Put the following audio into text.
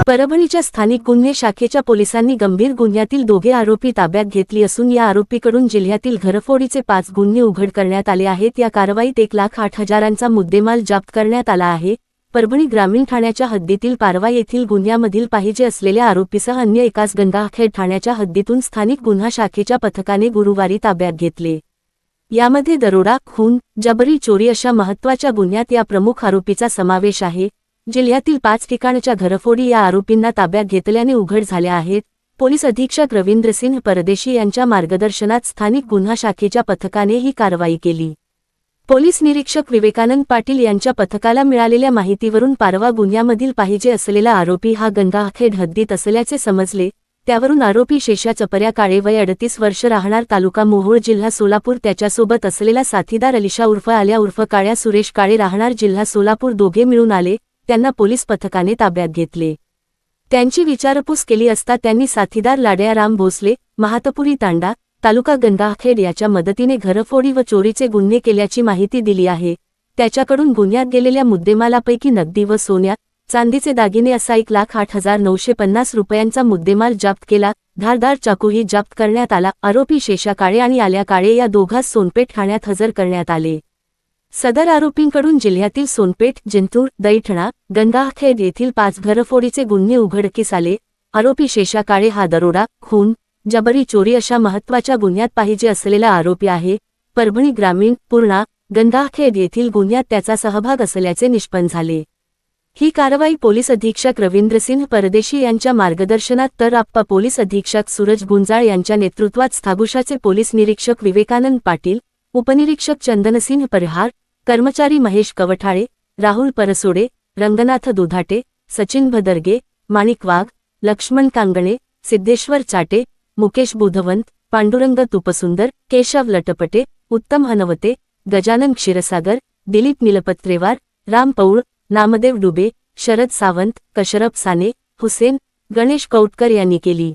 परभणीच्या स्थानिक गुन्हे शाखेच्या पोलिसांनी गंभीर गुन्ह्यातील दोघे आरोपी ताब्यात घेतली असून या आरोपीकडून जिल्ह्यातील घरफोडीचे 5 गुन्हे उघड करण्यात आले आहेत। या कारवाईत 1,08,000चा मुद्देमाल जप्त करण्यात आला आहे। परभणी ग्रामीण ठाण्याच्या हद्दीतील पारवा येथील गुन्ह्यामधील पाहिजे असलेल्या आरोपीसह अन्य एकास गंगाखेड ठाण्याच्या हद्दीतून स्थानिक गुन्हा शाखेच्या पथकाने गुरुवारी ताब्यात घेतले। यामध्ये दरोडा, खून, जबरी चोरी अशा महत्त्वाच्या गुन्ह्यात या प्रमुख आरोपीचा समावेश आहे। जिल्ह्यातील 5 ठिकाणच्या घरफोडी या आरोपींना ताब्यात घेतल्याने उघड झाल्या आहेत। पोलीस अधीक्षक रवींद्रसिंह परदेशी यांच्या मार्गदर्शनात स्थानिक गुन्हा शाखेच्या पथकाने ही कारवाई केली। पोलीस निरीक्षक विवेकानंद पाटील यांच्या पथकाला मिळालेल्या माहितीवरून पारवा गुन्ह्यामधील पाहिजे असलेला आरोपी हा गंगाखेड हद्दीत असल्याचे समजले। त्यावरून आरोपी शेषा चपऱ्या काळे वय 38 वर्ष राहणार तालुका मोहोळ जिल्हा सोलापूर त्याच्यासोबत असलेला साथीदार अलिशा उर्फ आल्या उर्फ काळ्या सुरेश काळे राहणार जिल्हा सोलापूर दोघे मिळून आले। त्यांना पोलीस पथकाने ताब्यात घेतले। त्यांची विचारपूस केली असता त्यांनी साथीदार लाड्या राम भोसले, महातपुरी तांडा, तालुका गंगाखेड याच्या मदतीने घरफोडी व चोरीचे गुन्हे केल्याची माहिती दिली आहे। त्याच्याकडून गुन्ह्यात गेलेल्या मुद्देमालापैकी नगदी व सोन्या, चांदीचे दागिने असा 1,08,950 रुपयांचा मुद्देमाल जप्त केला। धारदार चाकूही जप्त करण्यात आला। आरोपी शेषा काळे आणि आल्या काळे या दोघांस सोनपेठ ठाण्यात हजर करण्यात आले। सदर आरोपींकडून जिल्ह्यातील सोनपेठ, जिंतूर, दैठणा, गंगाखेड येथील 5 घरफोडीचे गुन्हे उघडकीस आले। आरोपी शेषा काळे हा दरोडा, खून, जबरी चोरी अशा महत्त्वाच्या गुन्ह्यात पाहिजे असलेला आरोपी आहे। परभणी ग्रामीण, पूर्णा, गंगाखेड येथील गुन्ह्यात त्याचा सहभाग असल्याचे निष्पन्न झाले। ही कारवाई पोलीस अधीक्षक रवींद्रसिंह परदेशी यांच्या मार्गदर्शनात तर आप्पा पोलीस अधीक्षक सूरज गुंजाळ यांच्या नेतृत्वात स्थागुशाचे पोलीस निरीक्षक विवेकानंद पाटील, उपनिरीक्षक चंदनसिंह परहार, कर्मचारी महेश कवठाळे, राहुल परसोडे, रंगनाथ दुधाटे, सचिन भदरगे, माणिक वाघ, लक्ष्मण कांगणे, सिद्धेश्वर चाटे, मुकेश बुधवंत, पांडुरंग तुपसुंदर, केशव लटपटे, उत्तम हनवते, गजानन क्षीरसागर, दिलीप निलपत्रेवार, राम पौळ, नामदेव डुबे, शरद सावंत, कशरफ साने, हुसेन, गणेश कौटकर यांनी केली।